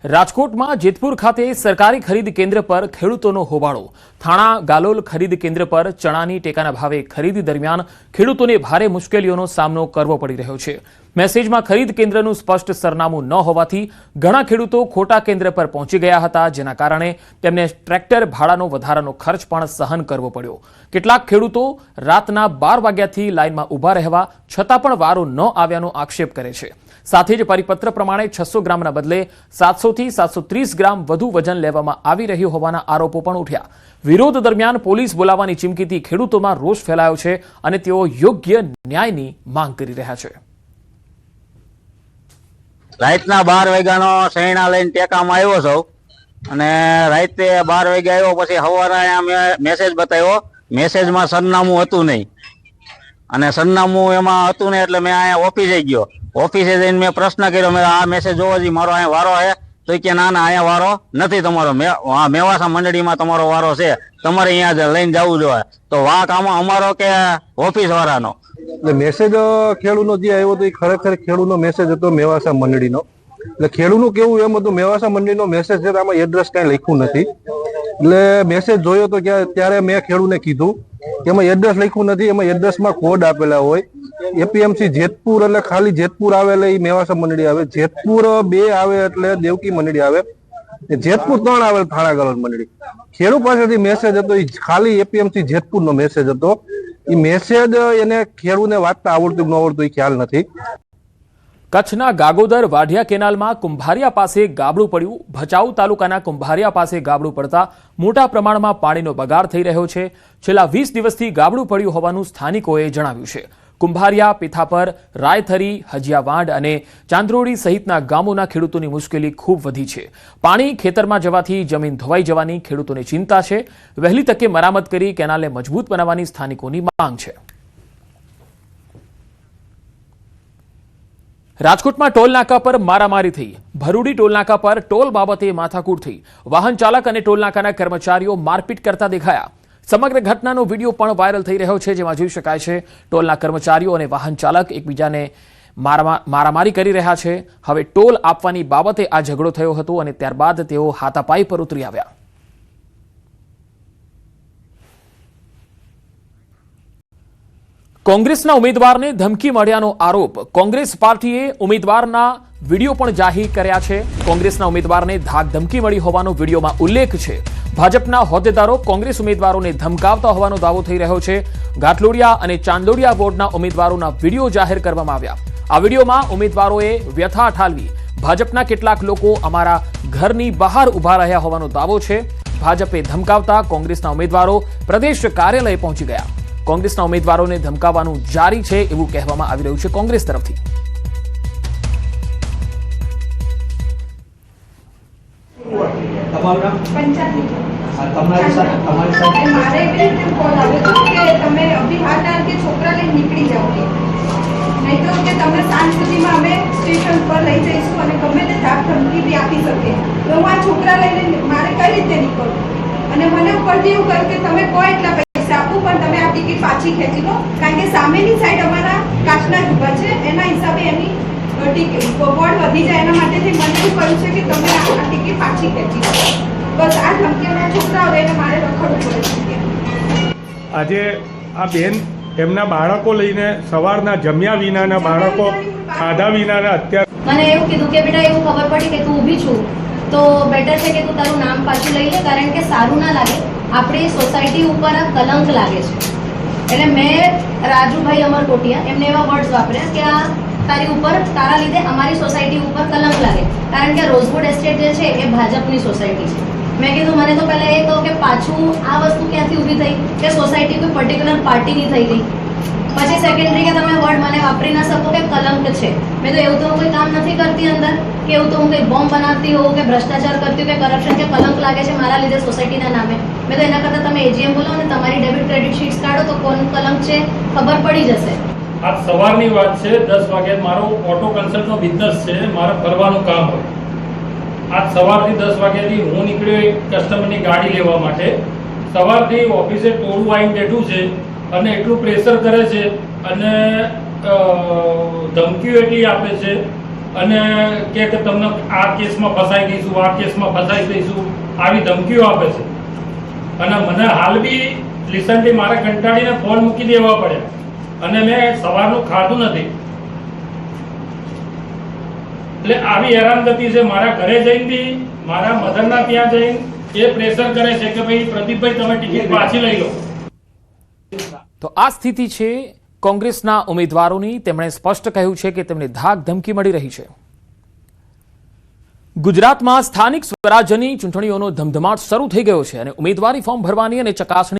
રાજકોટમાં જેતપુર ખાતે સરકારી ખરીદ કેન્દ્ર પર ખેડૂતોનો હોબાળો। થાણા ગાલોલ ખરીદ કેન્દ્ર પર ચણાની ટેકાના ભાવે ખરીદી દરમિયાન ખેડૂતોને ભારે મુશ્કેલીઓનો સામનો કરવો પડી રહ્યો છે। મેસેજમાં ખરીદ કેન્દ્રનું સ્પષ્ટ સરનામું ન હોવાથી ઘણા ખેડૂતો ખોટા કેન્દ્ર પર પહોંચી ગયા હતા, જેના કારણે તેમને ટ્રેક્ટર ભાડાનો વધારાનો ખર્ચ પણ સહન કરવો પડ્યો। કેટલાક ખેડૂતો રાતના 12 વાગ્યાથી લાઇનમાં ઊભા રહેવા છતાં પણ વારો ન આવ્યાનો આક્ષેપ કરે છે। સાથે જ પરિપત્ર પ્રમાણે 600 ગ્રામના બદલે 700 થી 730 ગ્રામ વધુ વજન લેવામાં આવી રહ્યું હોવાના આરોપો પણ ઉઠ્યા। વિરોધ દરમિયાન પોલીસ બોલાવવાની ચીમકીથી ખેડૂતોમાં રોષ ફેલાયો છે અને તેઓ યોગ્ય ન્યાયની માંગ કરી રહ્યા છે। રાતના 12 વાગ્યાનો સૈણા લઈને ટેકામાં આવ્યો છું અને રાતે 12 વાગે આવ્યો પછી સવારે અહીંયા મેસેજ બતાવ્યો। મેસેજમાં સરનામું હતું નહીં અને સરનામું એમાં હતું નહીં એટલે મેં અહીંયા ઓફિસે ગયો। ઓફિસે જઈને મેં પ્રશ્ન કર્યો, મેં આ મેસેજ જોવો જી મારો અહીંયા વારો છે? તો કે ના ના અહીંયા વારો નથી તમારો, મેવાસા મંડળીમાં તમારો વારો છે, તમારે અહીંયા લઈને જવું જોઈએ। તો વાંક આમાં અમારો કે ઓફિસ વાળાનો? મેસેજ ખેડૂતનો જે આવ્યો હતો એ ખરેખર ખેડૂતનો મેસેજ હતો મેવાસા મંડળીનો। એટલે ખેડૂતનું કેવું એમ હતું મેવાસા મંડળીનો મેસેજ છે, આમાં એડ્રેસ કાંઈ લખ્યું નથી। એટલે મેસેજ જોયો તો ત્યારે મેં ખેડૂતને કીધું કે એમાં એડ્રેસ લખ્યું નથી, એમાં એડ્રેસમાં કોડ આપેલા હોય। એપીએમસી જેતપુર એટલે ખાલી જેતપુર આવે એટલે એ મેવાસા મંડળી આવે, જેતપુર 2 આવે એટલે દેવકી મંડળી આવે, જેતપુર 3 આવે થાણા ગાલોલ મંડળી। ખેડૂત પાસેથી મેસેજ હતો એ ખાલી એપીએમસી જેતપુરનો મેસેજ હતો। એ મેસેજ એને ખેડૂતને વાંચતા આવડતું ન આવડતું એ ખ્યાલ નથી। કચ્છના ગાગોદર વાઢિયા કેનાલમાં કુંભારિયા પાસે ગાબડું પડ્યું। ભચાઉ તાલુકાના કુંભારિયા પાસે ગાબડું પડતા મોટા પ્રમાણમાં પાણીનો બગાડ થઈ રહ્યો છે। છેલ્લા 20 દિવસથી ગાબડું પડ્યું હોવાનું સ્થાનિકોએ જણાવ્યું છે। કુંભારિયા, પીથાપર, રાયથરી, હજીયાવાડ અને ચાંદ્રોડી સહિતના ગામોના ખેડૂતોની મુશ્કેલી ખૂબ વધી છે। પાણી ખેતરમાં જવાથી જમીન ધોવાઈ જવાની ખેડૂતોને ચિંતા છે। વહેલી તકે મરામત કરી કેનાલને મજબૂત બનાવવાની સ્થાનિકોની માંગ છે। રાજકોટમાં ટોલ નાકા પર મારામારી થઈ। ભરૂડી ટોલ નાકા પર ટોલ બાબતે માથાકૂટ થઈ। વાહન ચાલક અને ટોલ નાકાના કર્મચારીઓ મારપીટ કરતા દેખાયા। સમગ્ર ઘટનાનો વિડીયો પણ વાયરલ થઈ રહ્યો છે, જેમાં જોઈ શકાય છે ટોલના કર્મચારીઓ અને વાહન ચાલક એકબીજાને મારામારી કરી રહ્યા છે। હવે ટોલ આપવાની બાબતે આ ઝઘડો થયો હતો અને ત્યારબાદ તેઓ હાથાપાઈ પર ઉતરી આવ્યા। કોંગ્રેસના ઉમેદવારને ધમકી મળ્યાનો આરોપ। કોંગ્રેસ પાર્ટીએ ઉમેદવારના વિડીયો પણ જાહેર કર્યા છે। કોંગ્રેસના ઉમેદવારને ધાક ધમકી મળી હોવાનો વિડીયોમાં ઉલ્લેખ છે। ભાજપના હોદ્દેદારો કોંગ્રેસ ઉમેદવારોને ધમકાવતા હોવાનો દાવો થઈ રહ્યો છે। ઘાટલોડિયા અને ચાંદોડિયા વોર્ડના ઉમેદવારોના વિડીયો જાહેર કરવામાં આવ્યા। આ વિડીયોમાં ઉમેદવારોએ વ્યથા ઠાલવી। ભાજપના કેટલાક લોકો અમારા ઘરની બહાર ઊભા રહ્યા હોવાનો દાવો છે। ભાજપે ધમકાવતા કોંગ્રેસના ઉમેદવારો પ્રદેશ કાર્યાલય પહોંચી ગયા। કોંગ્રેસના ઉમેદવારોને ધમકાવવાનું જારી છે એવું કહેવામાં આવી રહ્યું છે કોંગ્રેસ તરફથી। ટિકિટ પાછી ખેંચી લો, કારણ કે સામેની સાઈડ અમારા કાચના ઢૂબા છે, એના હિસાબે એની બોર્ડ વધી જાય, એના માટેથી મને એવું કહ્યું છે કે તમે આ ટિકિટ પાછી ખેંચી લો। બસ આ ધમકીઓના છોકરાઓ એને મારે રખડવું પડે છે। આજે આ બેન એમના બાળકો લઈને સવારના જમ્યા વિનાના બાળકો ખાધા વિનાના અત્યારે મને એવું કીધું કે બેટા એવું ખબર પડી કે તું ઊભી છું તો બેટર છે કે તું તારું નામ પાછું લઈ લે, કારણ કે સારું ના લાગે, આપણી સોસાયટી ઉપર આ કલંક લાગે છે। એટલે મેં રાજુભાઈ અમરકોટિયા એમને એવા વર્ડ્સ વાપર્યા કે આ તારી ઉપર તારા લીધે અમારી સોસાયટી ઉપર કલંક લાગે, કારણ કે રોઝવુડ એસ્ટેટ જે છે એ ભાજપની સોસાયટી છે। મેં કીધું મને તો પહેલાં એ કહો કે પાછું આ વસ્તુ ક્યાંથી ઊભી થઈ કે સોસાયટી કોઈ પર્ટિક્યુલર પાર્ટીની થઈ ગઈ। પછી સેકન્ડરી કે તમે વર્ડ મને વાપરી ના શકો કે કલંક છે। મેં તો એવું તો હું કોઈ કામ નથી કરતી અંદર કે એવું તો હું કંઈ બોમ્બ બનાવતી હોઉં કે ભ્રષ્ટાચાર કરતી હોઉં કે કરપ્શન કે કલંક લાગે છે મારા લીધે સોસાયટીના નામે। મેં તો એના કરતાં તમે એજીએમ બોલો અને તમારી ડેબિટ ક્રેડિટ શીટ્સ કાઢો તો કોણ કલંક છે ખબર પડી જશે। આ સવારની વાત છે, 10 વાગે મારો ઓટો કન્સલ્ટનો બિઝનેસ છે, મારે ફરવાનું કામ હોય। આજ સવારથી 10 વાગ્યાથી હું નીકળ્યો એક કસ્ટમરની ગાડી લેવા માટે। સવારથી ઓફિસે ટોળું આવીને બેઠું છે અને એટલું પ્રેશર કરે છે અને ધમકીઓ એટલી આપે છે અને કે તમને આ કેસમાં ફસાઈ દઈશું, આ કેસમાં ફસાઈ દઈશું, આવી ધમકીઓ આપે છે. અને મને હાલ બી રિસન્ટલી મારે કંટાળીને ફોન મૂકી દેવા પડ્યા અને મેં સવારનું ખાધું નથી. એટલે આવી હેરાનગતિ છે. મારા ઘરે જઈને બી મારા મધરના ત્યાં જઈને એ પ્રેશર કરે છે કે ભાઈ પ્રદીપભાઈ તમે ટિકિટ પાછી લઈ લો. તો આ સ્થિતિ છે કોંગ્રેસના ઉમેદવારોની. તેમણે સ્પષ્ટ કહ્યું છે કે તેમને ધાક ધમકી મળી રહી છે. ગુજરાતમાં સ્થાનિક સ્વરાજ્યની ચૂંટણીઓનો ધમધમાટ શરૂ થઈ ગયો છે અને ઉમેદવારી ફોર્મ ભરવાની અને ચકાસણી